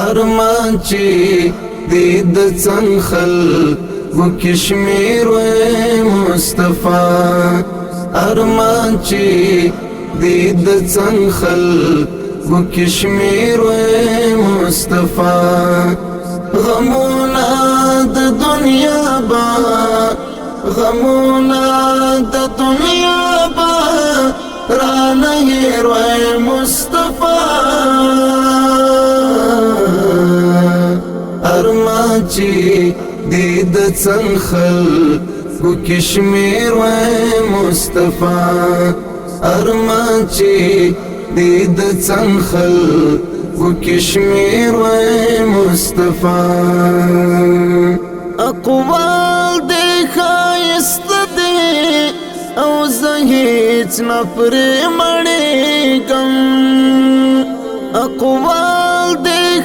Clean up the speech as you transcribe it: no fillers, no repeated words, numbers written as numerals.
ارمان چی دید څنخل و کشمیر و مصطفی ارمان چی دید څنخل و کشمیر و مصطفی غمونا د دنیا با غمونا د دنیا با رانا هیروی مصطفی ارمان چی دید څنخل و کشمیر و مصطفی ارمان چی دید څنخل و کشمیر و مصطفی اقوال دی خایست دی او زهیچ نپری مڑی گم اقوال دی